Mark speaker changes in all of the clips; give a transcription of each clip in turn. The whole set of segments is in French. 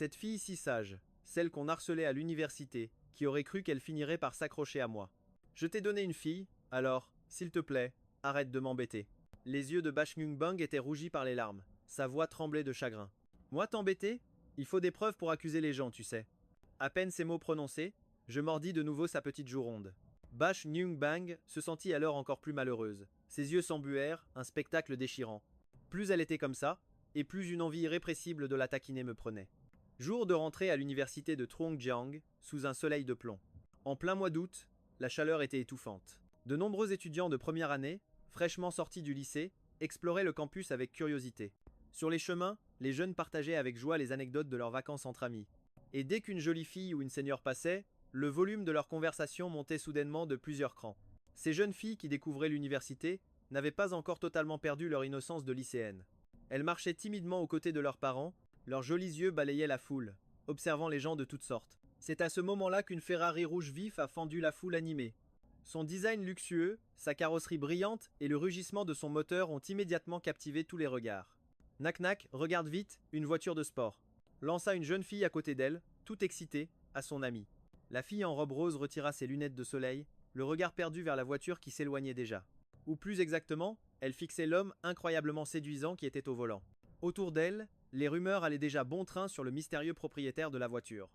Speaker 1: Cette fille si sage, celle qu'on harcelait à l'université, qui aurait cru qu'elle finirait par s'accrocher à moi. Je t'ai donné une fille, alors, s'il te plaît, arrête de m'embêter. Les yeux de Bashnyungbang étaient rougis par les larmes. Sa voix tremblait de chagrin. Moi t'embêter? Il faut des preuves pour accuser les gens, tu sais. À peine ces mots prononcés, je mordis de nouveau sa petite joue ronde. Bashnyungbang se sentit alors encore plus malheureuse. Ses yeux s'embuèrent, un spectacle déchirant. Plus elle était comme ça, et plus une envie irrépressible de la taquiner me prenait. Jour de rentrée à l'université de Trongjiang, sous un soleil de plomb. En plein mois d'août, la chaleur était étouffante. De nombreux étudiants de première année, fraîchement sortis du lycée, exploraient le campus avec curiosité. Sur les chemins, les jeunes partageaient avec joie les anecdotes de leurs vacances entre amis. Et dès qu'une jolie fille ou une seigneur passait, le volume de leur conversation montait soudainement de plusieurs crans. Ces jeunes filles qui découvraient l'université n'avaient pas encore totalement perdu leur innocence de lycéenne. Elles marchaient timidement aux côtés de leurs parents, leurs jolis yeux balayaient la foule, observant les gens de toutes sortes. C'est à ce moment-là qu'une Ferrari rouge vif a fendu la foule animée. Son design luxueux, sa carrosserie brillante et le rugissement de son moteur ont immédiatement captivé tous les regards. Nac-Nac, regarde vite, une voiture de sport. Lança une jeune fille à côté d'elle, toute excitée, à son amie. La fille en robe rose retira ses lunettes de soleil, le regard perdu vers la voiture qui s'éloignait déjà. Ou plus exactement, elle fixait l'homme incroyablement séduisant qui était au volant. Autour d'elle, les rumeurs allaient déjà bon train sur le mystérieux propriétaire de la voiture.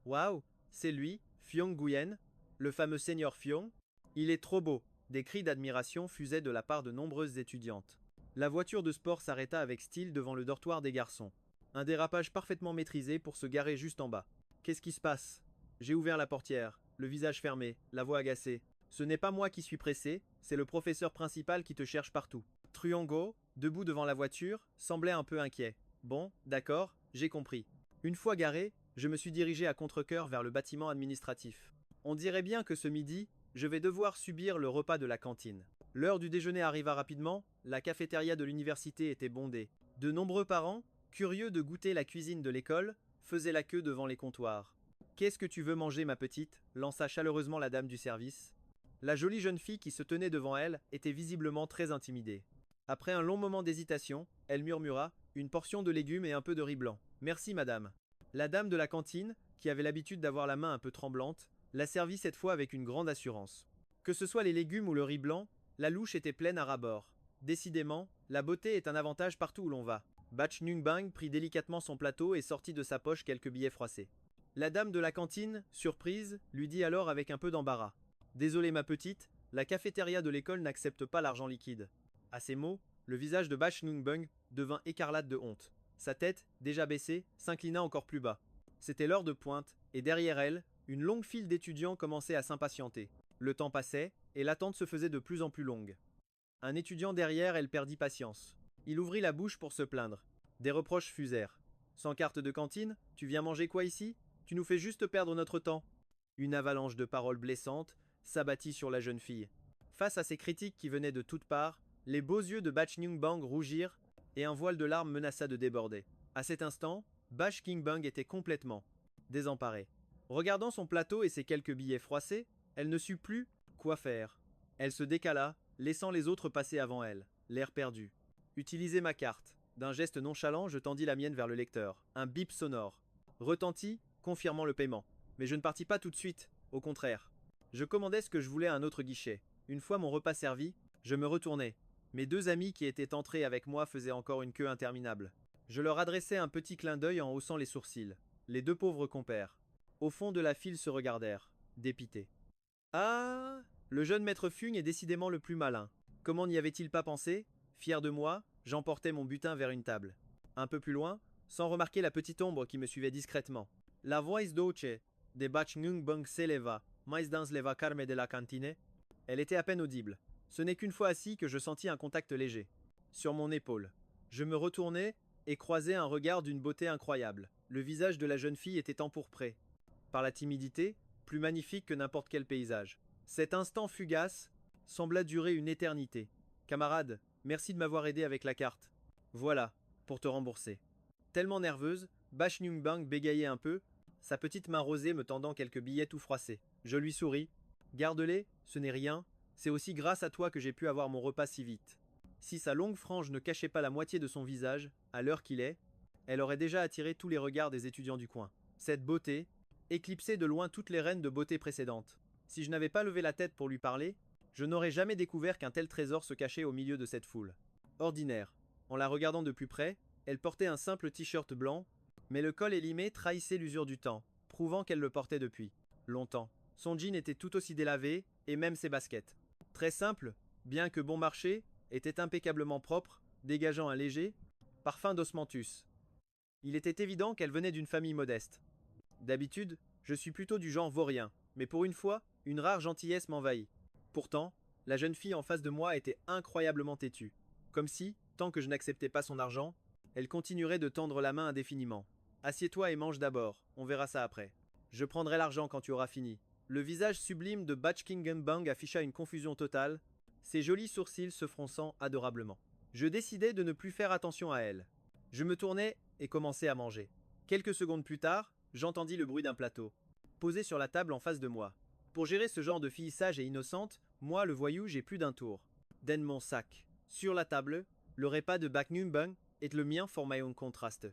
Speaker 1: Waouh, c'est lui, Fiong Nguyen, le fameux seigneur Fiong. Il est trop beau. Des cris d'admiration fusaient de la part de nombreuses étudiantes. La voiture de sport s'arrêta avec style devant le dortoir des garçons. Un dérapage parfaitement maîtrisé pour se garer juste en bas. Qu'est-ce qui se passe? J'ai ouvert la portière, le visage fermé, la voix agacée. Ce n'est pas moi qui suis pressé, c'est le professeur principal qui te cherche partout. Truongo, debout devant la voiture, semblait un peu inquiet. Bon, d'accord, j'ai compris. Une fois garé, je me suis dirigé à contre-cœur vers le bâtiment administratif. On dirait bien que ce midi, je vais devoir subir le repas de la cantine. L'heure du déjeuner arriva rapidement, la cafétéria de l'université était bondée. De nombreux parents, curieux de goûter la cuisine de l'école, faisaient la queue devant les comptoirs. Qu'est-ce que tu veux manger, ma petite? Lança chaleureusement la dame du service. La jolie jeune fille qui se tenait devant elle était visiblement très intimidée. Après un long moment d'hésitation, elle murmura une portion de légumes et un peu de riz blanc. Merci, madame. La dame de la cantine, qui avait l'habitude d'avoir la main un peu tremblante, la servit cette fois avec une grande assurance. Que ce soit les légumes ou le riz blanc, la louche était pleine à ras-bord. Décidément, la beauté est un avantage partout où l'on va. Bashnyungbang prit délicatement son plateau et sortit de sa poche quelques billets froissés. La dame de la cantine, surprise, lui dit alors avec un peu d'embarras. Désolé ma petite, la cafétéria de l'école n'accepte pas l'argent liquide. À ces mots, le visage de Bashnyungbang devint écarlate de honte. Sa tête, déjà baissée, s'inclina encore plus bas. C'était l'heure de pointe, et derrière elle, une longue file d'étudiants commençait à s'impatienter. Le temps passait, et l'attente se faisait de plus en plus longue. Un étudiant derrière elle perdit patience. Il ouvrit la bouche pour se plaindre. Des reproches fusèrent. Sans carte de cantine, tu viens manger quoi ici? Tu nous fais juste perdre notre temps. Une avalanche de paroles blessantes s'abattit sur la jeune fille. Face à ces critiques qui venaient de toutes parts, les beaux yeux de Bashnyungbang rougirent et un voile de larmes menaça de déborder. À cet instant, Bashnyungbang était complètement désemparée. Regardant son plateau et ses quelques billets froissés, elle ne sut plus quoi faire. Elle se décala, laissant les autres passer avant elle, l'air perdu. Utilisez ma carte. D'un geste nonchalant, je tendis la mienne vers le lecteur. Un bip sonore retentit, confirmant le paiement. Mais je ne partis pas tout de suite, au contraire. Je commandai ce que je voulais à un autre guichet. Une fois mon repas servi, je me retournai. Mes deux amis qui étaient entrés avec moi faisaient encore une queue interminable. Je leur adressai un petit clin d'œil en haussant les sourcils. Les deux pauvres compères. Au fond de la file se regardèrent, dépités. Ah! Le jeune maître Fung est décidément le plus malin. Comment n'y avait-il pas pensé? Fier de moi, j'emportai mon butin vers une table. Un peu plus loin, sans remarquer la petite ombre qui me suivait discrètement. La voix dolce de Bashnyungbang s'éleva, mais dans les vacarmes de la cantine. Elle était à peine audible. Ce n'est qu'une fois assis que je sentis un contact léger. Sur mon épaule. Je me retournai et croisai un regard d'une beauté incroyable. Le visage de la jeune fille était empourpré. Par la timidité, plus magnifique que n'importe quel paysage. Cet instant fugace sembla durer une éternité. Camarade, merci de m'avoir aidé avec la carte. Voilà, pour te rembourser. Tellement nerveuse, Bashnyungbang bégayait un peu, sa petite main rosée me tendant quelques billets tout froissés. Je lui souris. Garde-les, ce n'est rien, c'est aussi grâce à toi que j'ai pu avoir mon repas si vite. Si sa longue frange ne cachait pas la moitié de son visage, à l'heure qu'il est, elle aurait déjà attiré tous les regards des étudiants du coin. Cette beauté éclipsait de loin toutes les reines de beauté précédentes. Si je n'avais pas levé la tête pour lui parler, je n'aurais jamais découvert qu'un tel trésor se cachait au milieu de cette foule. Ordinaire. En la regardant de plus près, elle portait un simple t-shirt blanc, mais le col élimé trahissait l'usure du temps, prouvant qu'elle le portait depuis longtemps. Son jean était tout aussi délavé, et même ses baskets. Très simple, bien que bon marché, était impeccablement propre, dégageant un léger parfum d'osmanthus. Il était évident qu'elle venait d'une famille modeste. D'habitude, je suis plutôt du genre vaurien, mais pour une fois, une rare gentillesse m'envahit. Pourtant, la jeune fille en face de moi était incroyablement têtue. Comme si, tant que je n'acceptais pas son argent, elle continuerait de tendre la main indéfiniment. Assieds-toi et mange d'abord, on verra ça après. Je prendrai l'argent quand tu auras fini. Le visage sublime de Bachkingenbang afficha une confusion totale, ses jolis sourcils se fronçant adorablement. Je décidai de ne plus faire attention à elle. Je me tournai et commençai à manger. Quelques secondes plus tard, j'entendis le bruit d'un plateau, posé sur la table en face de moi. Pour gérer ce genre de fille sage et innocente, moi, le voyou, j'ai plus d'un tour. Den mon sac. Sur la table, le repas de Bachkingenbang et le mien formaient un contraste.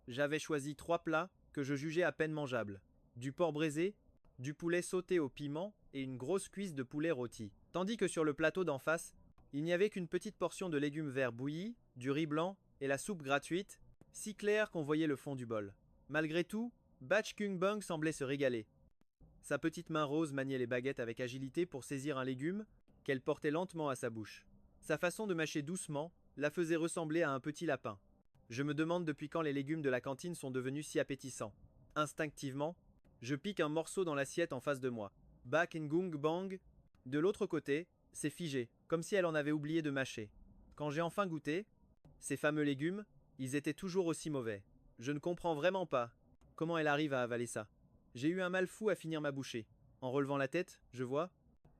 Speaker 1: J'avais choisi 3 plats que je jugeais à peine mangeables. Du porc braisé, du poulet sauté au piment et une grosse cuisse de poulet rôti. Tandis que sur le plateau d'en face, il n'y avait qu'une petite portion de légumes verts bouillis, du riz blanc et la soupe gratuite, si claire qu'on voyait le fond du bol. Malgré tout, Bachkingenbang semblait se régaler. Sa petite main rose maniait les baguettes avec agilité pour saisir un légume qu'elle portait lentement à sa bouche. Sa façon de mâcher doucement la faisait ressembler à un petit lapin. Je me demande depuis quand les légumes de la cantine sont devenus si appétissants. Instinctivement, je pique un morceau dans l'assiette en face de moi. Bachkingenbang, de l'autre côté, s'est figé, comme si elle en avait oublié de mâcher. Quand j'ai enfin goûté, ces fameux légumes, ils étaient toujours aussi mauvais. Je ne comprends vraiment pas comment elle arrive à avaler ça. J'ai eu un mal fou à finir ma bouchée. En relevant la tête, je vois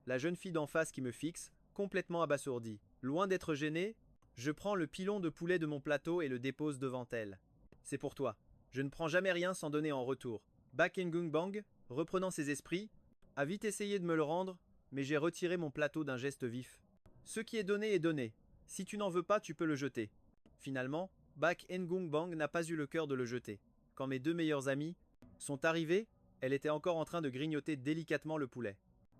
Speaker 1: la jeune fille d'en face qui me fixe, complètement abasourdie. Loin d'être gênée, je prends le pilon de poulet de mon plateau et le dépose devant elle. C'est pour toi. Je ne prends jamais rien sans donner en retour. Bachkingenbang, reprenant ses esprits, a vite essayé de me le rendre, mais j'ai retiré mon plateau d'un geste vif. Ce qui est donné est donné. Si tu n'en veux pas, tu peux le jeter. Finalement, Bachkingenbang n'a pas eu le cœur de le jeter. Quand mes 2 meilleurs amis sont arrivés, elle était encore en train de grignoter délicatement le poulet.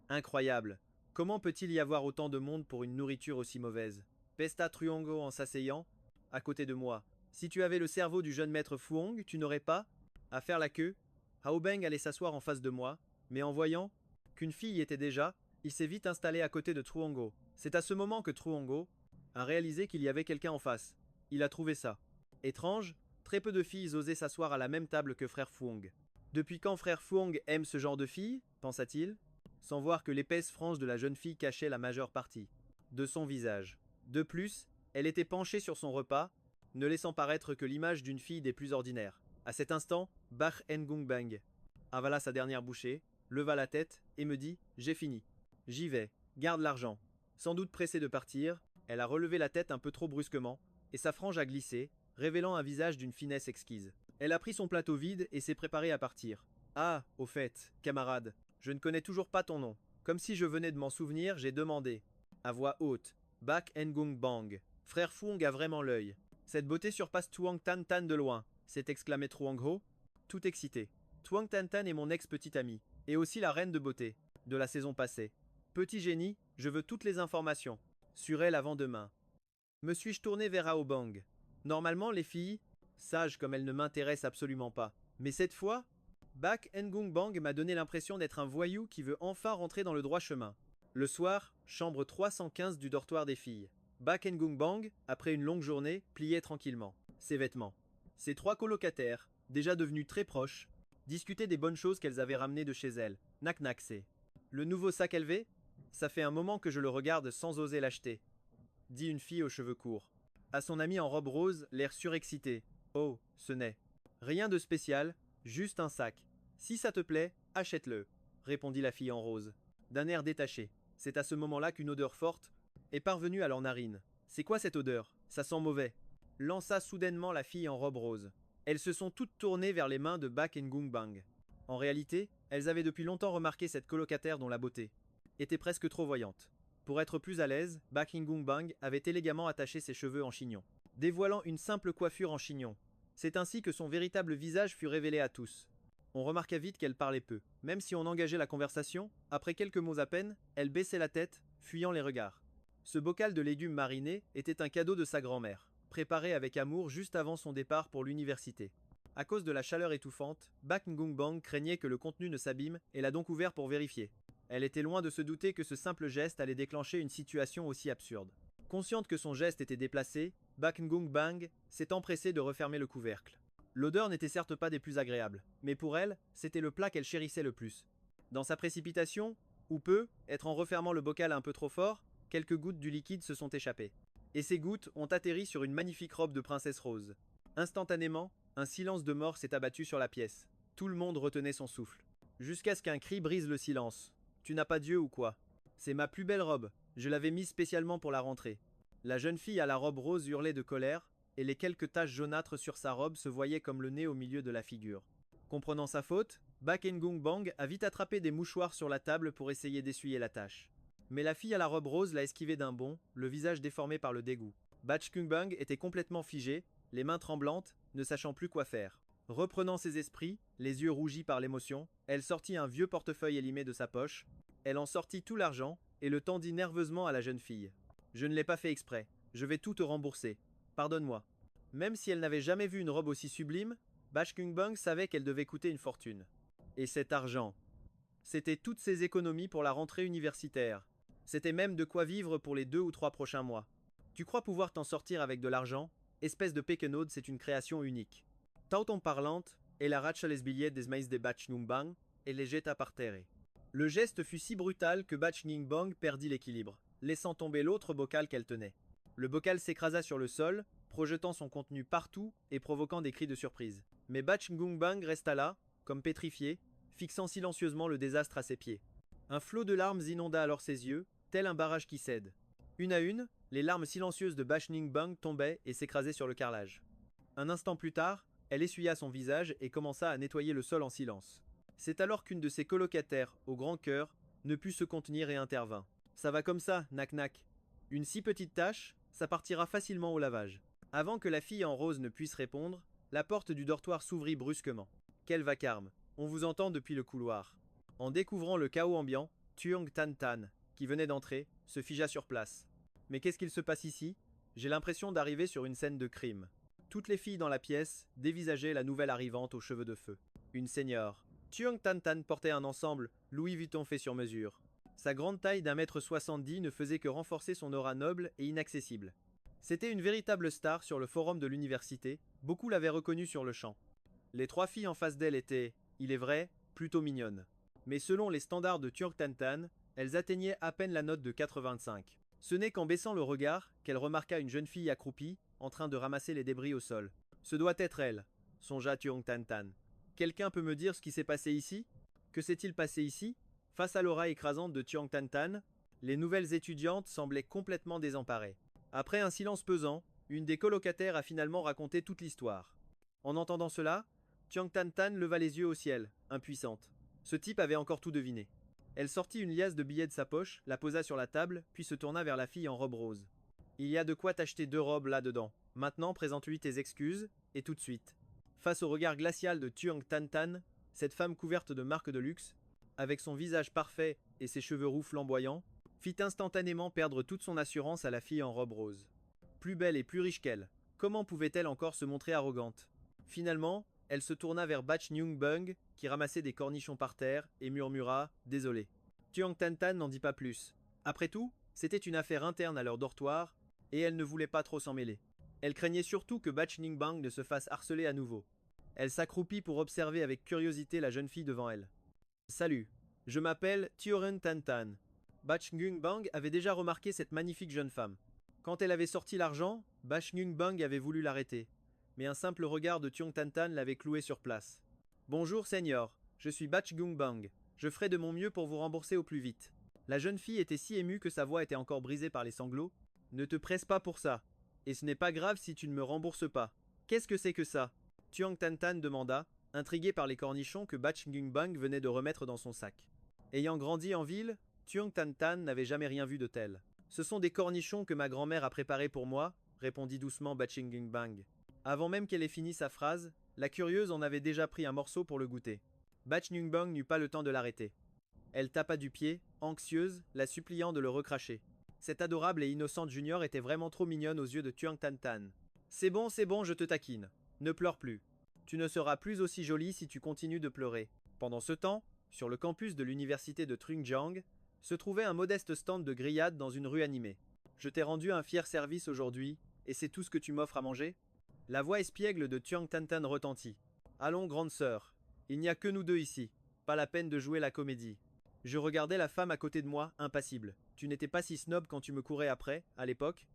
Speaker 1: Incroyable. Comment peut-il y avoir autant de monde pour une nourriture aussi mauvaise? Pesta Truongo en s'asseyant à côté de moi. Si tu avais le cerveau du jeune maître Fuong, tu n'aurais pas à faire la queue. Haobeng allait s'asseoir en face de moi, mais en voyant qu'une fille y était déjà, il s'est vite installé à côté de Truongo. C'est à ce moment que Truongo a réalisé qu'il y avait quelqu'un en face. Il a trouvé ça étrange. Très peu de filles osaient s'asseoir à la même table que frère Fuong. Depuis quand frère Fuong aime ce genre de filles, pensa-t-il, sans voir que l'épaisse frange de la jeune fille cachait la majeure partie de son visage. De plus, elle était penchée sur son repas, ne laissant paraître que l'image d'une fille des plus ordinaires. À cet instant, Bachkingenbang avala sa dernière bouchée, leva la tête et me dit « J'ai fini. J'y vais. Garde l'argent. » Sans doute pressée de partir, elle a relevé la tête un peu trop brusquement, et sa frange a glissé, révélant un visage d'une finesse exquise. Elle a pris son plateau vide et s'est préparée à partir. « Ah, au fait, camarade, je ne connais toujours pas ton nom. » Comme si je venais de m'en souvenir, j'ai demandé, à voix haute, « Bachkingenbang. » Frère Fuong a vraiment l'œil. Cette beauté surpasse Tuang Tan Tan de loin, s'est exclamé Truong Ho, tout excité. Tuang Tan Tan est mon ex-petite amie, et aussi la reine de beauté, de la saison passée. Petit génie, je veux toutes les informations. Sur elle avant demain. Me suis-je tourné vers Haobang? Normalement, les filles, sages comme elles ne m'intéressent absolument pas. Mais cette fois, Bachkingenbang m'a donné l'impression d'être un voyou qui veut enfin rentrer dans le droit chemin. Le soir, chambre 315 du dortoir des filles. Bachkingenbang, après une longue journée, pliait tranquillement ses vêtements. Ses 3 colocataires, déjà devenus très proches, discutaient des bonnes choses qu'elles avaient ramenées de chez elles. Nac-nac-c'est. Le nouveau sac élevé? Ça fait un moment que je le regarde sans oser l'acheter, dit une fille aux cheveux courts. À son ami en robe rose, l'air surexcité. Oh, ce n'est rien de spécial, juste un sac. Si ça te plaît, achète-le, répondit la fille en rose, d'un air détaché. C'est à ce moment-là qu'une odeur forte est parvenue à leurs narines. C'est quoi cette odeur? Ça sent mauvais, lança soudainement la fille en robe rose. Elles se sont toutes tournées vers les mains de Bachkingenbang. En réalité, elles avaient depuis longtemps remarqué cette colocataire dont la beauté était presque trop voyante. Pour être plus à l'aise, Bachkingenbang avait élégamment attaché ses cheveux en chignon, dévoilant une simple coiffure en chignon. C'est ainsi que son véritable visage fut révélé à tous. On remarqua vite qu'elle parlait peu. Même si on engageait la conversation, après quelques mots à peine, elle baissait la tête, fuyant les regards. Ce bocal de légumes marinés était un cadeau de sa grand-mère, préparé avec amour juste avant son départ pour l'université. À cause de la chaleur étouffante, Bak Ngungbang craignait que le contenu ne s'abîme et l'a donc ouvert pour vérifier. Elle était loin de se douter que ce simple geste allait déclencher une situation aussi absurde. Consciente que son geste était déplacé, Bak Ngungbang s'est empressée de refermer le couvercle. L'odeur n'était certes pas des plus agréables, mais pour elle, c'était le plat qu'elle chérissait le plus. Dans sa précipitation, ou peu, être en refermant le bocal un peu trop fort, quelques gouttes du liquide se sont échappées. Et ces gouttes ont atterri sur une magnifique robe de princesse rose. Instantanément, un silence de mort s'est abattu sur la pièce. Tout le monde retenait son souffle. Jusqu'à ce qu'un cri brise le silence. « Tu n'as pas Dieu ou quoi ? C'est ma plus belle robe, je l'avais mise spécialement pour la rentrée. » La jeune fille à la robe rose hurlait de colère, et les quelques taches jaunâtres sur sa robe se voyaient comme le nez au milieu de la figure. Comprenant sa faute, Bak Ngungbang a vite attrapé des mouchoirs sur la table pour essayer d'essuyer la tache. Mais la fille à la robe rose l'a esquivé d'un bond, le visage déformé par le dégoût. Bak Ngungbang était complètement figé, les mains tremblantes, ne sachant plus quoi faire. Reprenant ses esprits, les yeux rougis par l'émotion, elle sortit un vieux portefeuille élimé de sa poche. Elle en sortit tout l'argent et le tendit nerveusement à la jeune fille. « Je ne l'ai pas fait exprès, je vais tout te rembourser. Pardonne-moi. » Même si elle n'avait jamais vu une robe aussi sublime, Bak Ngungbang savait qu'elle devait coûter une fortune. Et cet argent, c'était toutes ses économies pour la rentrée universitaire. C'était même de quoi vivre pour les 2 ou 3 prochains mois. Tu crois pouvoir t'en sortir avec de l'argent? Espèce de pequenaude, c'est une création unique. Tauton parlante, elle arracha les billets des maïs de Bak Ngungbang et les jeta par terre. Le geste fut si brutal que Bak Ngungbang perdit l'équilibre, laissant tomber l'autre bocal qu'elle tenait. Le bocal s'écrasa sur le sol, projetant son contenu partout et provoquant des cris de surprise. Mais Bak Ngungbang resta là, comme pétrifié, fixant silencieusement le désastre à ses pieds. Un flot de larmes inonda alors ses yeux, tel un barrage qui cède. Une à une, les larmes silencieuses de Bak Ngungbang tombaient et s'écrasaient sur le carrelage. Un instant plus tard, elle essuya son visage et commença à nettoyer le sol en silence. C'est alors qu'une de ses colocataires, au grand cœur, ne put se contenir et intervint. « Ça va comme ça, Nak-Nak. Une si petite tache, ça partira facilement au lavage. » Avant que la fille en rose ne puisse répondre, la porte du dortoir s'ouvrit brusquement. Quel vacarme, on vous entend depuis le couloir. En découvrant le chaos ambiant, Tuong Tan Tan, qui venait d'entrer, se figea sur place. Mais qu'est-ce qu'il se passe ici? J'ai l'impression d'arriver sur une scène de crime. Toutes les filles dans la pièce dévisageaient la nouvelle arrivante aux cheveux de feu. Une seigneur. Tuong Tan Tan portait un ensemble Louis Vuitton fait sur mesure. Sa grande taille d'1,70 m ne faisait que renforcer son aura noble et inaccessible. C'était une véritable star sur le forum de l'université, beaucoup l'avaient reconnue sur le champ. Les 3 filles en face d'elle étaient, il est vrai, plutôt mignonnes. Mais selon les standards de Tuong Tan Tan, elles atteignaient à peine la note de 85. Ce n'est qu'en baissant le regard qu'elle remarqua une jeune fille accroupie, en train de ramasser les débris au sol. Ce doit être elle, songea Tuong Tan Tan. Quelqu'un peut me dire ce qui s'est passé ici? Que s'est-il passé ici? Face à l'aura écrasante de Tuong Tan Tan, les nouvelles étudiantes semblaient complètement désemparées. Après un silence pesant, une des colocataires a finalement raconté toute l'histoire. En entendant cela, Tuong Tan Tan leva les yeux au ciel, impuissante. Ce type avait encore tout deviné. Elle sortit une liasse de billets de sa poche, la posa sur la table, puis se tourna vers la fille en robe rose. Il y a de quoi t'acheter 2 robes là-dedans. Maintenant, présente-lui tes excuses, et tout de suite. Face au regard glacial de Tuong Tan Tan, cette femme couverte de marques de luxe, avec son visage parfait et ses cheveux roux flamboyants, fit instantanément perdre toute son assurance à la fille en robe rose. Plus belle et plus riche qu'elle, comment pouvait-elle encore se montrer arrogante? Finalement, elle se tourna vers Bak Ngungbang, qui ramassait des cornichons par terre, et murmura « Désolé ». Tuong Tan Tan n'en dit pas plus. Après tout, c'était une affaire interne à leur dortoir, et elle ne voulait pas trop s'en mêler. Elle craignait surtout que Bak Ngungbang ne se fasse harceler à nouveau. Elle s'accroupit pour observer avec curiosité la jeune fille devant elle. « Salut, je m'appelle Tuong Tan Tan. » Bak Ngungbang avait déjà remarqué cette magnifique jeune femme. Quand elle avait sorti l'argent, Bak Ngungbang avait voulu l'arrêter. Mais un simple regard de Tuong Tan Tan l'avait cloué sur place. « Bonjour, Seigneur, je suis Bak Ngungbang. Je ferai de mon mieux pour vous rembourser au plus vite. » La jeune fille était si émue que sa voix était encore brisée par les sanglots. « Ne te presse pas pour ça. Et ce n'est pas grave si tu ne me rembourses pas. Qu'est-ce que c'est que ça ?» Tuong Tan Tan demanda, intrigué par les cornichons que Bak Ngungbang venait de remettre dans son sac. Ayant grandi en ville, Tuong Tan Tan n'avait jamais rien vu de tel. « Ce sont des cornichons que ma grand-mère a préparés pour moi, répondit doucement Bak Ngungbang. Avant même qu'elle ait fini sa phrase, la curieuse en avait déjà pris un morceau pour le goûter. Bach Nungbang n'eut pas le temps de l'arrêter. Elle tapa du pied, anxieuse, la suppliant de le recracher. Cette adorable et innocente junior était vraiment trop mignonne aux yeux de Tuang Tan Tan. C'est bon, je te taquine. Ne pleure plus. Tu ne seras plus aussi jolie si tu continues de pleurer. Pendant ce temps, sur le campus de l'université de Trungjiang, se trouvait un modeste stand de grillades dans une rue animée. Je t'ai rendu un fier service aujourd'hui, et c'est tout ce que tu m'offres à manger? La voix espiègle de Tuang Tan Tan retentit. Allons, grande sœur, il n'y a que nous deux ici, pas la peine de jouer la comédie. Je regardais la femme à côté de moi, impassible. Tu n'étais pas si snob quand tu me courais après, à l'époque?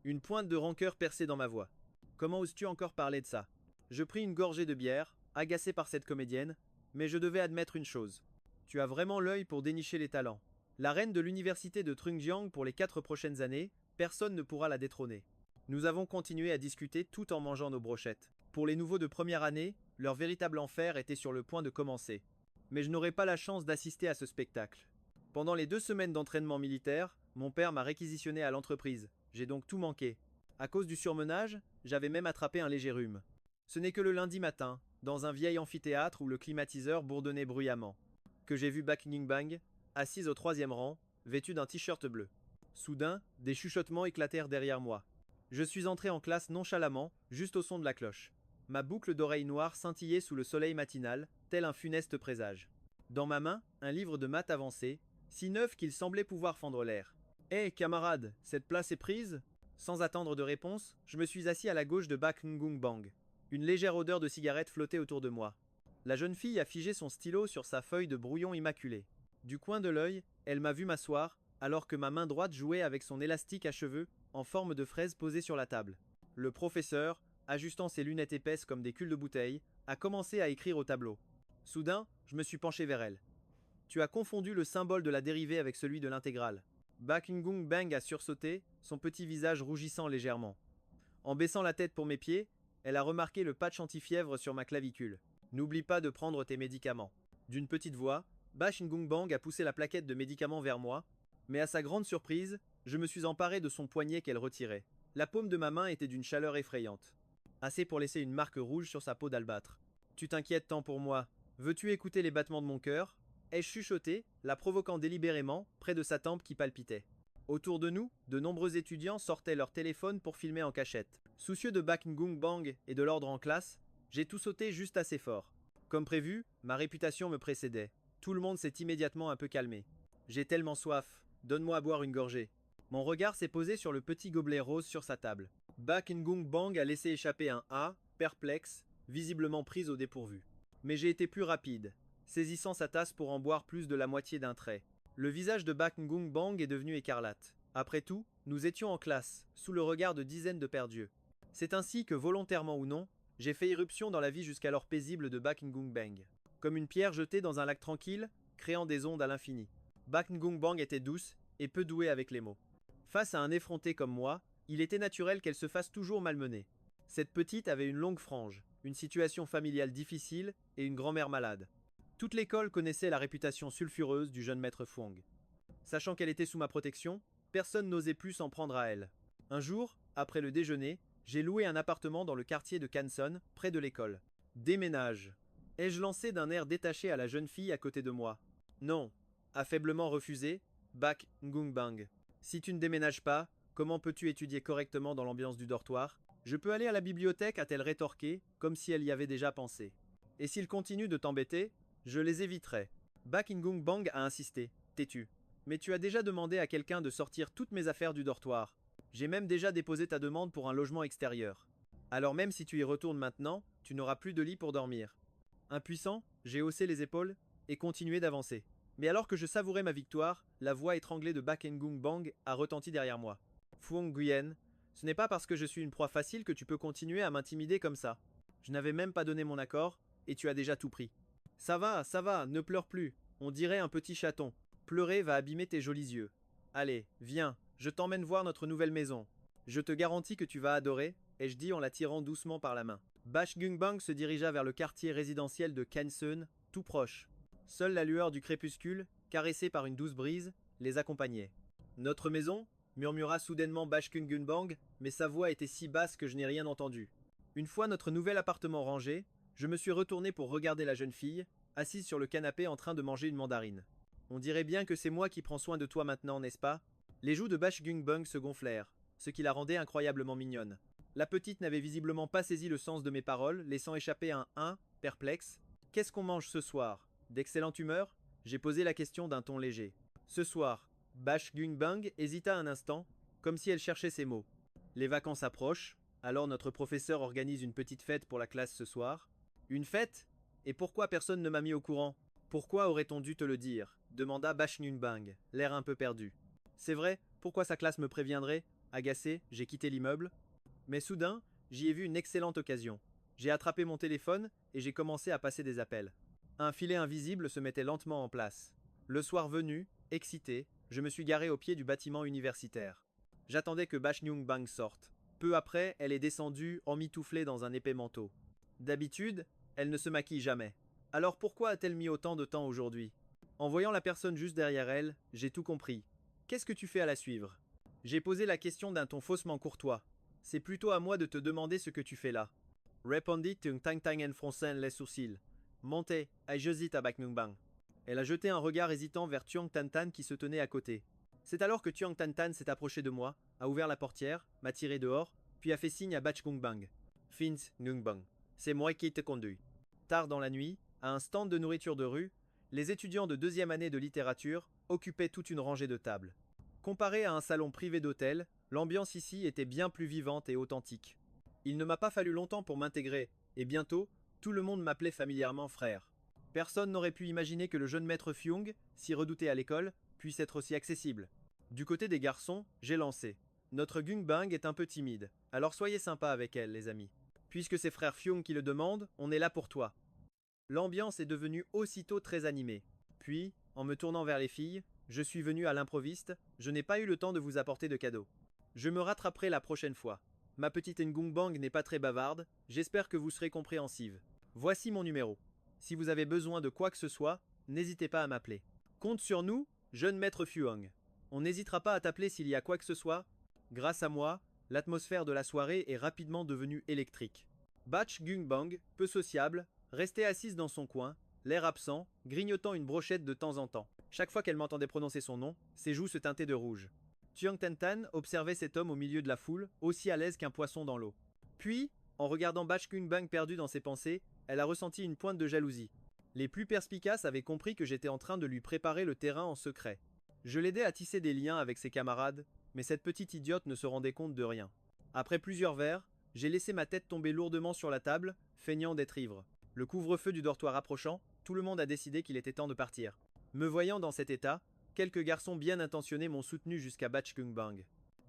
Speaker 1: Une pointe de rancœur perçait dans ma voix. Comment oses-tu encore parler de ça? Je pris une gorgée de bière, agacé par cette comédienne, mais je devais admettre une chose. Tu as vraiment l'œil pour dénicher les talents. La reine de l'université de Trungjiang pour les 4 prochaines années, personne ne pourra la détrôner. Nous avons continué à discuter tout en mangeant nos brochettes. Pour les nouveaux de première année, leur véritable enfer était sur le point de commencer. Mais je n'aurais pas la chance d'assister à ce spectacle. Pendant les 2 semaines d'entraînement militaire, mon père m'a réquisitionné à l'entreprise. J'ai donc tout manqué. À cause du surmenage, j'avais même attrapé un léger rhume. Ce n'est que le lundi matin, dans un vieil amphithéâtre où le climatiseur bourdonnait bruyamment, que j'ai vu Bach Ningbang, assise au 3e rang, vêtue d'un t-shirt bleu. Soudain, des chuchotements éclatèrent derrière moi. Je suis entré en classe nonchalamment, juste au son de la cloche. Ma boucle d'oreille noire scintillait sous le soleil matinal, tel un funeste présage. Dans ma main, un livre de maths avancé, si neuf qu'il semblait pouvoir fendre l'air. Hé, camarade, cette place est prise? Sans attendre de réponse, je me suis assis à la gauche de Bak Ngung Bang. Une légère odeur de cigarette flottait autour de moi. La jeune fille a figé son stylo sur sa feuille de brouillon immaculé. Du coin de l'œil, elle m'a vu m'asseoir, alors que ma main droite jouait avec son élastique à cheveux, en forme de fraise posée sur la table. Le professeur, ajustant ses lunettes épaisses comme des culs de bouteille, a commencé à écrire au tableau. Soudain, je me suis penché vers elle. Tu as confondu le symbole de la dérivée avec celui de l'intégrale. Bak Ngung Bang a sursauté, son petit visage rougissant légèrement. En baissant la tête pour mes pieds, elle a remarqué le patch anti-fièvre sur ma clavicule. N'oublie pas de prendre tes médicaments. D'une petite voix, Bach Ngung Bang a poussé la plaquette de médicaments vers moi, mais à sa grande surprise, je me suis emparé de son poignet qu'elle retirait. La paume de ma main était d'une chaleur effrayante. Assez pour laisser une marque rouge sur sa peau d'albâtre. Tu t'inquiètes tant pour moi. Veux-tu écouter les battements de mon cœur? Ai-je chuchoté, la provoquant délibérément, près de sa tempe qui palpitait. Autour de nous, de nombreux étudiants sortaient leur téléphone pour filmer en cachette. Soucieux de Bak Ngung Bang et de l'ordre en classe, j'ai tout sauté juste assez fort. Comme prévu, ma réputation me précédait. Tout le monde s'est immédiatement un peu calmé. J'ai tellement soif, donne-moi à boire une gorgée. Mon regard s'est posé sur le petit gobelet rose sur sa table. Bak Ngung Bang a laissé échapper un A, perplexe, visiblement prise au dépourvu. Mais j'ai été plus rapide, saisissant sa tasse pour en boire plus de la moitié d'un trait. Le visage de Bak Ngung Bang est devenu écarlate. Après tout, nous étions en classe, sous le regard de dizaines de pères dieux. C'est ainsi que, volontairement ou non, j'ai fait irruption dans la vie jusqu'alors paisible de Bak Ngung Bang. Comme une pierre jetée dans un lac tranquille, créant des ondes à l'infini. Bak Ngung Bang était douce et peu douée avec les mots. Face à un effronté comme moi, il était naturel qu'elle se fasse toujours malmener. Cette petite avait une longue frange, une situation familiale difficile et une grand-mère malade. Toute l'école connaissait la réputation sulfureuse du jeune maître Fuang. Sachant qu'elle était sous ma protection, personne n'osait plus s'en prendre à elle. Un jour, après le déjeuner, j'ai loué un appartement dans le quartier de Canson, près de l'école. Déménage. Ai-je lancé d'un air détaché à la jeune fille à côté de moi? Non, a faiblement refusé, Bak Ngung Bang. Si tu ne déménages pas, comment peux-tu étudier correctement dans l'ambiance du dortoir? Je peux aller à la bibliothèque, a-t-elle rétorqué, comme si elle y avait déjà pensé. Et s'ils continuent de t'embêter, je les éviterai. Bak Ngung Bang a insisté, têtu. Mais tu as déjà demandé à quelqu'un de sortir toutes mes affaires du dortoir. J'ai même déjà déposé ta demande pour un logement extérieur. Alors même si tu y retournes maintenant, tu n'auras plus de lit pour dormir. Impuissant, j'ai haussé les épaules et continué d'avancer. Mais alors que je savourais ma victoire, la voix étranglée de Bak Ngung Bang a retenti derrière moi. Fuang Nguyen, ce n'est pas parce que je suis une proie facile que tu peux continuer à m'intimider comme ça. Je n'avais même pas donné mon accord, et tu as déjà tout pris. Ça va, ne pleure plus. On dirait un petit chaton. Pleurer va abîmer tes jolis yeux. Allez, viens, je t'emmène voir notre nouvelle maison. Je te garantis que tu vas adorer, ai-je dit en la tirant doucement par la main. Bach Ngung Bang se dirigea vers le quartier résidentiel de Canson, tout proche. Seule la lueur du crépuscule, caressée par une douce brise, les accompagnait. Notre maison, murmura soudainement Bach Ngung Bang, mais sa voix était si basse que je n'ai rien entendu. Une fois notre nouvel appartement rangé, je me suis retourné pour regarder la jeune fille, assise sur le canapé en train de manger une mandarine. On dirait bien que c'est moi qui prends soin de toi maintenant, n'est-ce pas? Les joues de Bashgungbang se gonflèrent, ce qui la rendait incroyablement mignonne. La petite n'avait visiblement pas saisi le sens de mes paroles, laissant échapper un perplexe. Qu'est-ce qu'on mange ce soir? D'excellente humeur? J'ai posé la question d'un ton léger. Ce soir, Bashgungbang hésita un instant, comme si elle cherchait ses mots. Les vacances approchent, alors notre professeur organise une petite fête pour la classe ce soir. Une fête? Et pourquoi personne ne m'a mis au courant? Pourquoi aurait-on dû te le dire? Demanda Bashgungbang, l'air un peu perdu. C'est vrai, pourquoi sa classe me préviendrait? Agacé, j'ai quitté l'immeuble. Mais soudain, j'y ai vu une excellente occasion. J'ai attrapé mon téléphone et j'ai commencé à passer des appels. Un filet invisible se mettait lentement en place. Le soir venu, excité, je me suis garé au pied du bâtiment universitaire. J'attendais que Bashgungbang sorte. Peu après, elle est descendue, emmitouflée dans un épais manteau. D'habitude, elle ne se maquille jamais. Alors pourquoi a-t-elle mis autant de temps aujourd'hui? En voyant la personne juste derrière elle, j'ai tout compris. Qu'est-ce que tu fais à la suivre? J'ai posé la question d'un ton faussement courtois. C'est plutôt à moi de te demander ce que tu fais là. Répondit Tung Tang Tang en fronçant les sourcils. Montez, j'hésite à Bashgungbang. Elle a jeté un regard hésitant vers Tuang Tan Tan qui se tenait à côté. C'est alors que Tuang Tan Tan s'est approché de moi, a ouvert la portière, m'a tiré dehors, puis a fait signe à Bashgungbang. Fins Ngungbang. C'est moi qui te conduis. Tard dans la nuit, à un stand de nourriture de rue, les étudiants de deuxième année de littérature occupaient toute une rangée de tables. Comparé à un salon privé d'hôtel, l'ambiance ici était bien plus vivante et authentique. Il ne m'a pas fallu longtemps pour m'intégrer, et bientôt, tout le monde m'appelait familièrement frère. Personne n'aurait pu imaginer que le jeune maître Fyung, si redouté à l'école, puisse être aussi accessible. Du côté des garçons, j'ai lancé. Notre Gungbang est un peu timide, alors soyez sympas avec elle, les amis. Puisque c'est frère Fyung qui le demande, on est là pour toi. L'ambiance est devenue aussitôt très animée. Puis, en me tournant vers les filles, je suis venu à l'improviste, je n'ai pas eu le temps de vous apporter de cadeaux. Je me rattraperai la prochaine fois. Ma petite Ngungbang n'est pas très bavarde, j'espère que vous serez compréhensive. Voici mon numéro. Si vous avez besoin de quoi que ce soit, n'hésitez pas à m'appeler. Compte sur nous, jeune maître Fyung. On n'hésitera pas à t'appeler s'il y a quoi que ce soit. Grâce à moi, l'atmosphère de la soirée est rapidement devenue électrique. Bashgungbang, peu sociable, restait assise dans son coin, l'air absent, grignotant une brochette de temps en temps. Chaque fois qu'elle m'entendait prononcer son nom, ses joues se teintaient de rouge. Tuang Tan Tan observait cet homme au milieu de la foule, aussi à l'aise qu'un poisson dans l'eau. Puis, en regardant Bashgungbang perdu dans ses pensées, elle a ressenti une pointe de jalousie. Les plus perspicaces avaient compris que j'étais en train de lui préparer le terrain en secret. Je l'aidais à tisser des liens avec ses camarades, mais cette petite idiote ne se rendait compte de rien. Après plusieurs verres, j'ai laissé ma tête tomber lourdement sur la table, feignant d'être ivre. Le couvre-feu du dortoir approchant, tout le monde a décidé qu'il était temps de partir. Me voyant dans cet état, quelques garçons bien intentionnés m'ont soutenu jusqu'à Bashgungbang.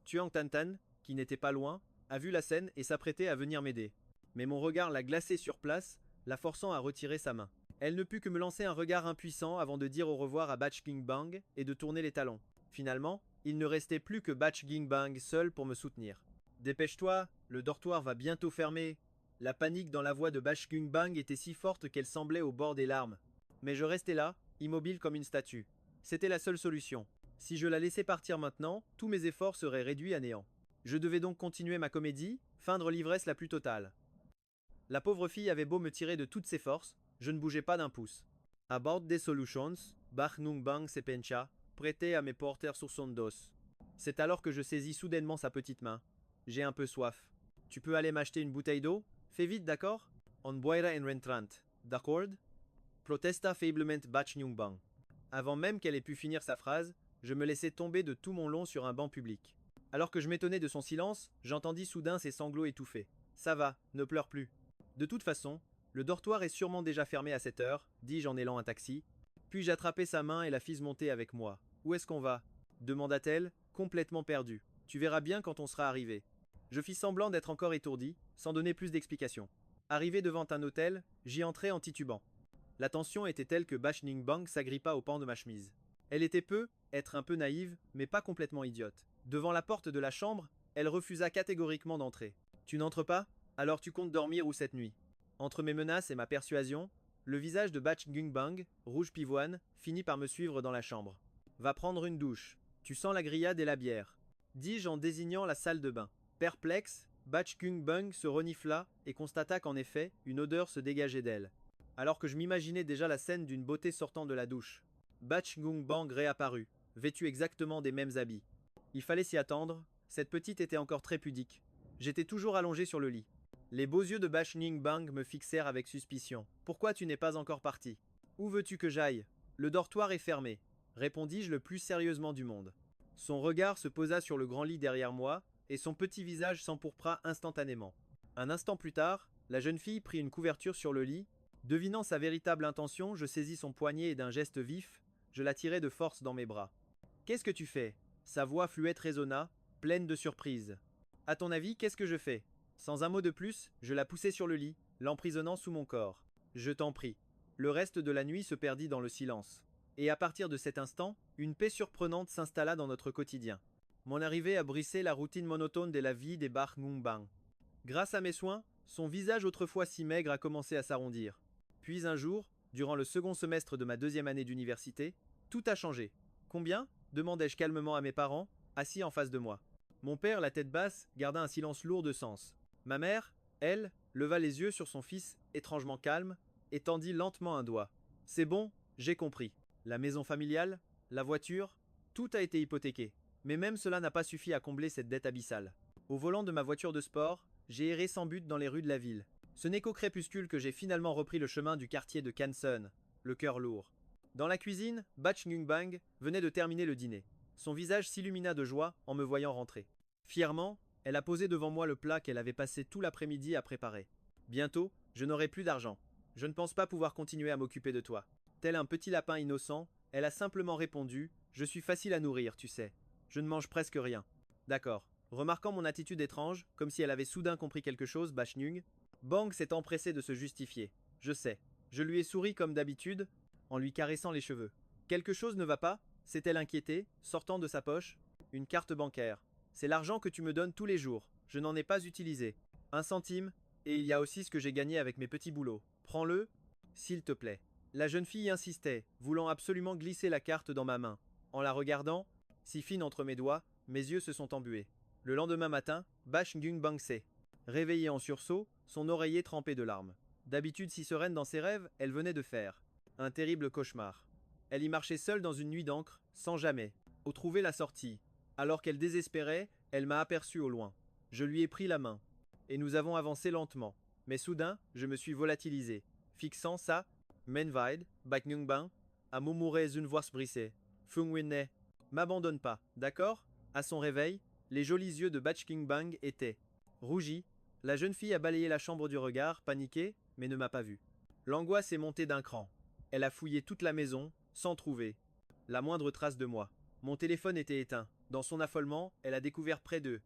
Speaker 1: Tuang Tan Tan, qui n'était pas loin, a vu la scène et s'apprêtait à venir m'aider. Mais mon regard l'a glacée sur place, la forçant à retirer sa main. Elle ne put que me lancer un regard impuissant avant de dire au revoir à Bashgungbang et de tourner les talons. Finalement, il ne restait plus que Bashgungbang seul pour me soutenir. Dépêche-toi, le dortoir va bientôt fermer. La panique dans la voix de Bashgungbang était si forte qu'elle semblait au bord des larmes. Mais je restais là, immobile comme une statue. C'était la seule solution. Si je la laissais partir maintenant, tous mes efforts seraient réduits à néant. Je devais donc continuer ma comédie, feindre l'ivresse la plus totale. La pauvre fille avait beau me tirer de toutes ses forces, je ne bougeais pas d'un pouce. About the solutions, Bashgungbang se pencha, prêté à me porter sur son dos. C'est alors que je saisis soudainement sa petite main. J'ai un peu soif. Tu peux aller m'acheter une bouteille d'eau? Fais vite, d'accord? On boira en rentrant. D'accord? Protesta faiblement Bashgungbang. Avant même qu'elle ait pu finir sa phrase, je me laissai tomber de tout mon long sur un banc public. Alors que je m'étonnais de son silence, j'entendis soudain ses sanglots étouffés. Ça va, ne pleure plus. De toute façon, le dortoir est sûrement déjà fermé à cette heure, dis-je en élant un taxi. Puis j'attrapai sa main et la fis monter avec moi. Où est-ce qu'on va? Demanda-t-elle, complètement perdue. Tu verras bien quand on sera arrivé. Je fis semblant d'être encore étourdi, sans donner plus d'explications. Arrivé devant un hôtel, j'y entrai en titubant. La tension était telle que Bashgungbang s'agrippa au pan de ma chemise. Elle était être un peu naïve, mais pas complètement idiote. Devant la porte de la chambre, elle refusa catégoriquement d'entrer. Tu n'entres pas? Alors tu comptes dormir où cette nuit? Entre mes menaces et ma persuasion, le visage de Bashgungbang, rouge pivoine, finit par me suivre dans la chambre. Va prendre une douche. Tu sens la grillade et la bière, dis-je en désignant la salle de bain. Perplexe, Batch Kung Bung se renifla et constata qu'en effet, une odeur se dégageait d'elle. Alors que je m'imaginais déjà la scène d'une beauté sortant de la douche. Batch Kung Bang réapparut, vêtue exactement des mêmes habits. Il fallait s'y attendre, cette petite était encore très pudique. J'étais toujours allongé sur le lit. Les beaux yeux de Batch Kung Bang me fixèrent avec suspicion. Pourquoi tu n'es pas encore parti? Où veux-tu que j'aille? Le dortoir est fermé, répondis-je le plus sérieusement du monde. Son regard se posa sur le grand lit derrière moi, et son petit visage s'empourpra instantanément. Un instant plus tard, la jeune fille prit une couverture sur le lit. Devinant sa véritable intention, je saisis son poignet et d'un geste vif, je la tirai de force dans mes bras. Qu'est-ce que tu fais? Sa voix fluette résonna, pleine de surprise. À ton avis, qu'est-ce que je fais? Sans un mot de plus, je la poussai sur le lit, l'emprisonnant sous mon corps. Je t'en prie. Le reste de la nuit se perdit dans le silence. Et à partir de cet instant, une paix surprenante s'installa dans notre quotidien. Mon arrivée a brisé la routine monotone de la vie des Bar Ngungbang. Grâce à mes soins, son visage autrefois si maigre a commencé à s'arrondir. Puis un jour, durant le second semestre de ma deuxième année d'université, tout a changé. Combien? Demandai-je calmement à mes parents, assis en face de moi. Mon père, la tête basse, garda un silence lourd de sens. Ma mère, elle, leva les yeux sur son fils, étrangement calme, et tendit lentement un doigt. C'est bon, j'ai compris. La maison familiale, la voiture, tout a été hypothéqué. Mais même cela n'a pas suffi à combler cette dette abyssale. Au volant de ma voiture de sport, j'ai erré sans but dans les rues de la ville. Ce n'est qu'au crépuscule que j'ai finalement repris le chemin du quartier de Kansun, le cœur lourd. Dans la cuisine, Batch Ngungbang venait de terminer le dîner. Son visage s'illumina de joie en me voyant rentrer. Fièrement, elle a posé devant moi le plat qu'elle avait passé tout l'après-midi à préparer. Bientôt, je n'aurai plus d'argent. Je ne pense pas pouvoir continuer à m'occuper de toi. Tel un petit lapin innocent, elle a simplement répondu « Je suis facile à nourrir, tu sais. Je ne mange presque rien. » D'accord. Remarquant mon attitude étrange, comme si elle avait soudain compris quelque chose, Batch Ngung Bang s'est empressé de se justifier. Je sais. Je lui ai souri comme d'habitude, en lui caressant les cheveux. Quelque chose ne va pas? S'est-elle inquiétée, sortant de sa poche une carte bancaire. C'est l'argent que tu me donnes tous les jours. Je n'en ai pas utilisé. 1 centime, et il y a aussi ce que j'ai gagné avec mes petits boulots. Prends-le, s'il te plaît. La jeune fille insistait, voulant absolument glisser la carte dans ma main. En la regardant, si fine entre mes doigts, mes yeux se sont embués. Le lendemain matin, Batch Ngungbang s'est réveillée en sursaut, son oreiller trempé de larmes. D'habitude si sereine dans ses rêves, elle venait de faire un terrible cauchemar. Elle y marchait seule dans une nuit d'encre, sans jamais trouver la sortie. Alors qu'elle désespérait, elle m'a aperçu au loin. Je lui ai pris la main. Et nous avons avancé lentement. Mais soudain, je me suis volatilisé, fixant sa Menvide, Batch Ngungbang, à murmurer une voix brisée. Fung Winne, m'abandonne pas, d'accord? À son réveil, les jolis yeux de Batch Ngungbang étaient rougis. La jeune fille a balayé la chambre du regard, paniquée, mais ne m'a pas vu. L'angoisse est montée d'un cran. Elle a fouillé toute la maison, sans trouver la moindre trace de moi. Mon téléphone était éteint. Dans son affolement, elle a découvert près d'eux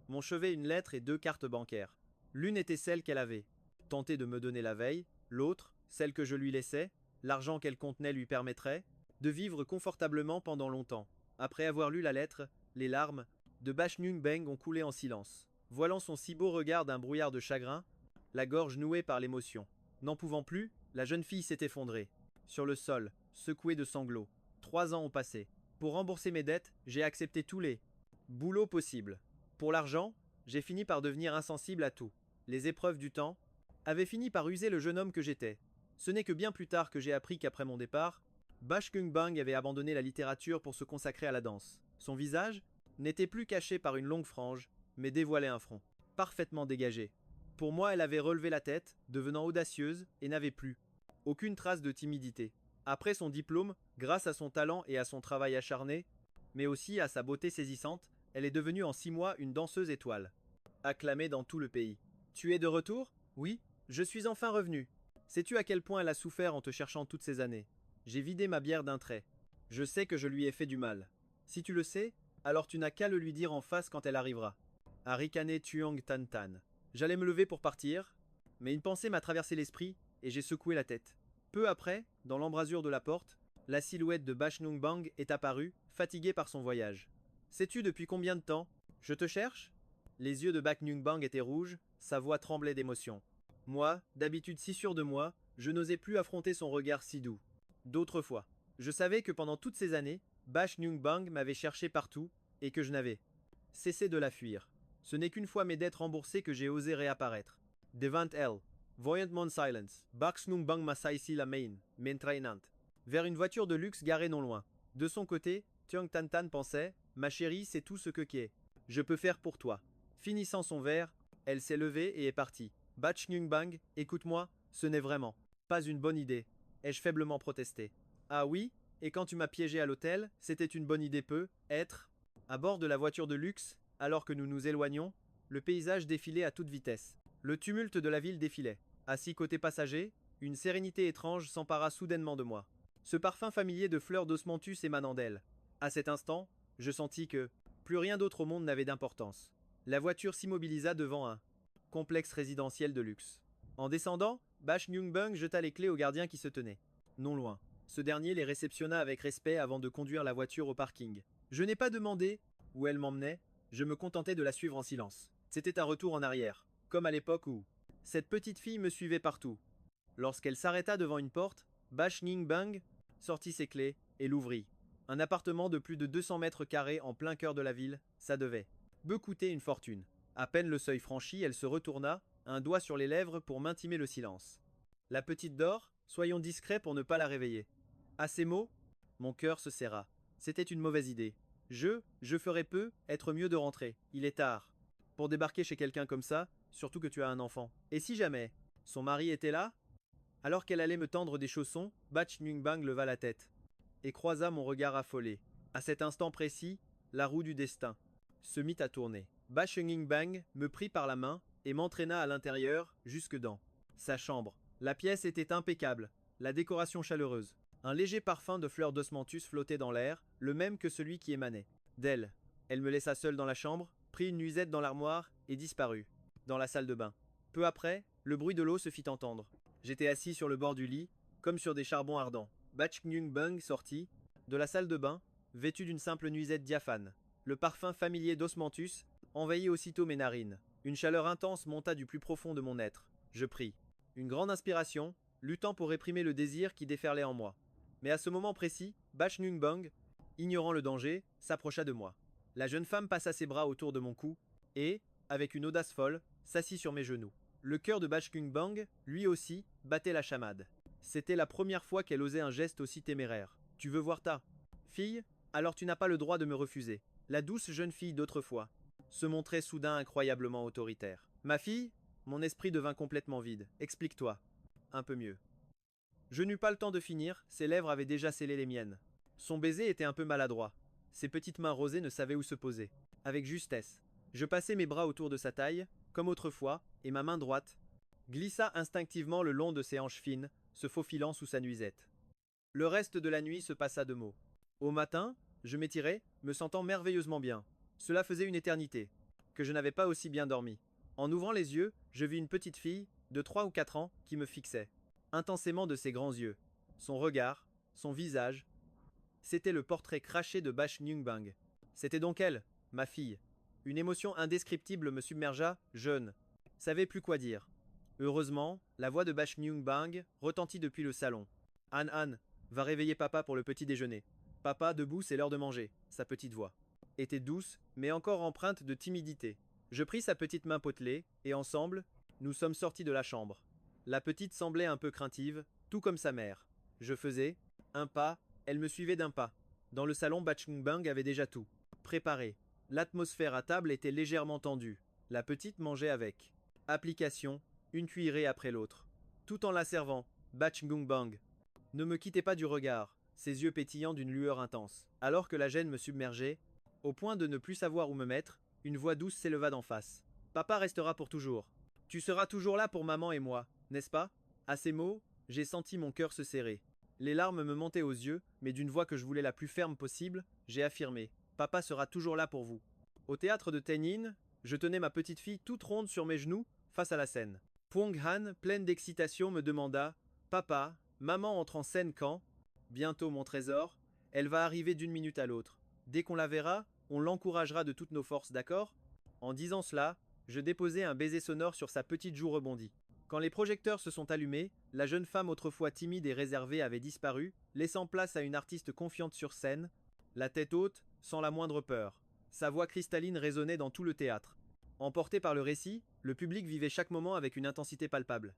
Speaker 1: mon chevet, une lettre et 2 cartes bancaires. L'une était celle qu'elle avait tenté de me donner la veille, l'autre, celle que je lui laissais, l'argent qu'elle contenait lui permettrait de vivre confortablement pendant longtemps. Après avoir lu la lettre, les larmes de Batch Ngungbang ont coulé en silence. Voilant son si beau regard d'un brouillard de chagrin, la gorge nouée par l'émotion. N'en pouvant plus, la jeune fille s'est effondrée. Sur le sol, secouée de sanglots. 3 ans ont passé. Pour rembourser mes dettes, j'ai accepté tous les boulots possibles. Pour l'argent, j'ai fini par devenir insensible à tout. Les épreuves du temps avaient fini par user le jeune homme que j'étais. Ce n'est que bien plus tard que j'ai appris qu'après mon départ, Batch Ngungbang avait abandonné la littérature pour se consacrer à la danse. Son visage n'était plus caché par une longue frange, mais dévoilait un front parfaitement dégagé. Pour moi, elle avait relevé la tête, devenant audacieuse, et n'avait plus aucune trace de timidité. Après son diplôme, grâce à son talent et à son travail acharné, mais aussi à sa beauté saisissante, elle est devenue en 6 mois une danseuse étoile, acclamée dans tout le pays. Tu es de retour? Oui, je suis enfin revenu. Sais-tu à quel point elle a souffert en te cherchant toutes ces années? J'ai vidé ma bière d'un trait. Je sais que je lui ai fait du mal. Si tu le sais, alors tu n'as qu'à le lui dire en face quand elle arrivera. A ricané Tuong Tan Tan. J'allais me lever pour partir, mais une pensée m'a traversé l'esprit et j'ai secoué la tête. Peu après, dans l'embrasure de la porte, la silhouette de Batch Ngungbang est apparue, fatiguée par son voyage. Sais-tu depuis combien de temps? Je te cherche? Les yeux de Batch Ngungbang étaient rouges, sa voix tremblait d'émotion. Moi, d'habitude si sûr de moi, je n'osais plus affronter son regard si doux. D'autres fois, je savais que pendant toutes ces années, Batch Ngungbang m'avait cherché partout et que je n'avais cessé de la fuir. Ce n'est qu'une fois mes dettes remboursées que j'ai osé réapparaître. Devant elle, voyant mon silence, Bax nung bang masaisi la main, m'entraînant. Vers une voiture de luxe garée non loin. De son côté, Tiong Tan Tan pensait, ma chérie, c'est tout ce que qu'est. Je peux faire pour toi. Finissant son verre, elle s'est levée et est partie. Batch Ngung Bang, écoute-moi, ce n'est vraiment pas une bonne idée. Ai-je faiblement protesté. Ah oui, et quand tu m'as piégé à l'hôtel, c'était une bonne idée peu, être. À bord de la voiture de luxe, alors que nous nous éloignions, le paysage défilait à toute vitesse. Le tumulte de la ville défilait. Assis côté passager, une sérénité étrange s'empara soudainement de moi. Ce parfum familier de fleurs d'osmanthus émanant d'elle. À cet instant, je sentis que plus rien d'autre au monde n'avait d'importance. La voiture s'immobilisa devant un complexe résidentiel de luxe. En descendant, Bash Nyung Bung jeta les clés au gardien qui se tenait non loin. Ce dernier les réceptionna avec respect avant de conduire la voiture au parking. Je n'ai pas demandé où elle m'emmenait, je me contentais de la suivre en silence. C'était un retour en arrière, comme à l'époque où cette petite fille me suivait partout. Lorsqu'elle s'arrêta devant une porte, Bash Nyung Bung sortit ses clés et l'ouvrit. Un appartement de plus de 200 mètres carrés en plein cœur de la ville, ça devait me coûter une fortune. À peine le seuil franchi, elle se retourna, un doigt sur les lèvres pour m'intimer le silence. La petite dort, soyons discrets pour ne pas la réveiller. À ces mots, mon cœur se serra. C'était une mauvaise idée. Je ferais peu, être mieux de rentrer. Il est tard. Pour débarquer chez quelqu'un comme ça, surtout que tu as un enfant. Et si jamais son mari était là? Alors qu'elle allait me tendre des chaussons, Batch Nyung Bang leva la tête et croisa mon regard affolé. À cet instant précis, la roue du destin se mit à tourner. Batch Nyung Bang me prit par la main et m'entraîna à l'intérieur, jusque dans sa chambre. La pièce était impeccable, la décoration chaleureuse. Un léger parfum de fleurs d'osmanthus flottait dans l'air, le même que celui qui émanait d'elle. Elle me laissa seule dans la chambre, prit une nuisette dans l'armoire et disparut dans la salle de bain. Peu après, le bruit de l'eau se fit entendre. J'étais assis sur le bord du lit, comme sur des charbons ardents. Batch Nyung Bung sortit de la salle de bain, vêtu d'une simple nuisette diaphane. Le parfum familier d'osmanthus envahit aussitôt mes narines. Une chaleur intense monta du plus profond de mon être. Je pris une grande inspiration, luttant pour réprimer le désir qui déferlait en moi. Mais à ce moment précis, Batch Nyung Bung, ignorant le danger, s'approcha de moi. La jeune femme passa ses bras autour de mon cou et, avec une audace folle, s'assit sur mes genoux. Le cœur de Batch Nyung Bung, lui aussi, battait la chamade. C'était la première fois qu'elle osait un geste aussi téméraire. Tu veux voir ta fille? Alors tu n'as pas le droit de me refuser. La douce jeune fille d'autrefois se montrait soudain incroyablement autoritaire. Ma fille? Mon esprit devint complètement vide. Explique-toi. Un peu mieux. Je n'eus pas le temps de finir, ses lèvres avaient déjà scellé les miennes. Son baiser était un peu maladroit. Ses petites mains rosées ne savaient où se poser. Avec justesse, je passai mes bras autour de sa taille, comme autrefois, et ma main droite glissa instinctivement le long de ses hanches fines, se faufilant sous sa nuisette. Le reste de la nuit se passa de mots. Au matin, je m'étirai, me sentant merveilleusement bien. Cela faisait une éternité que je n'avais pas aussi bien dormi. En ouvrant les yeux, je vis une petite fille, de 3 ou 4 ans, qui me fixait intensément de ses grands yeux. Son regard, son visage, c'était le portrait craché de Batch Nyung Bung. C'était donc elle, ma fille. Une émotion indescriptible me submergea, je ne savais plus quoi dire. Heureusement, la voix de Batch Nyung Bung retentit depuis le salon. Han, va réveiller papa pour le petit déjeuner. Papa, debout, c'est l'heure de manger. Sa petite voix était douce, mais encore empreinte de timidité. Je pris sa petite main potelée, et ensemble, nous sommes sortis de la chambre. La petite semblait un peu craintive, tout comme sa mère. Je faisais un pas, elle me suivait d'un pas. Dans le salon, Batch Nyung Bung avait déjà tout préparé. L'atmosphère à table était légèrement tendue. La petite mangeait avec application, une cuillerée après l'autre. Tout en la servant, Batch Nyung Bung ne me quittait pas du regard, ses yeux pétillants d'une lueur intense. Alors que la gêne me submergeait, au point de ne plus savoir où me mettre, une voix douce s'éleva d'en face. Papa restera pour toujours. Tu seras toujours là pour maman et moi, n'est-ce pas? À ces mots, j'ai senti mon cœur se serrer. Les larmes me montaient aux yeux, mais d'une voix que je voulais la plus ferme possible, j'ai affirmé. Papa sera toujours là pour vous. Au théâtre de Tenin, je tenais ma petite fille toute ronde sur mes genoux, face à la scène. Phuong Han, pleine d'excitation, me demanda Papa, maman entre en scène quand? Bientôt, mon trésor. Elle va arriver d'une minute à l'autre. Dès qu'on la verra, on l'encouragera de toutes nos forces, d'accord? En disant cela, je déposai un baiser sonore sur sa petite joue rebondie. Quand les projecteurs se sont allumés, la jeune femme autrefois timide et réservée avait disparu, laissant place à une artiste confiante sur scène, la tête haute, sans la moindre peur. Sa voix cristalline résonnait dans tout le théâtre. Emporté par le récit, le public vivait chaque moment avec une intensité palpable.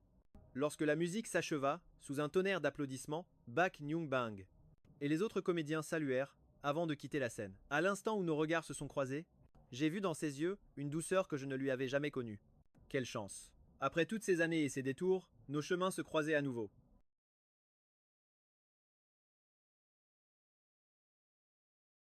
Speaker 1: Lorsque la musique s'acheva, sous un tonnerre d'applaudissements, Bak Nyung-bang et les autres comédiens saluèrent, avant de quitter la scène. À l'instant où nos regards se sont croisés, j'ai vu dans ses yeux une douceur que je ne lui avais jamais connue. Quelle chance! Après toutes ces années et ces détours, nos chemins se croisaient à nouveau.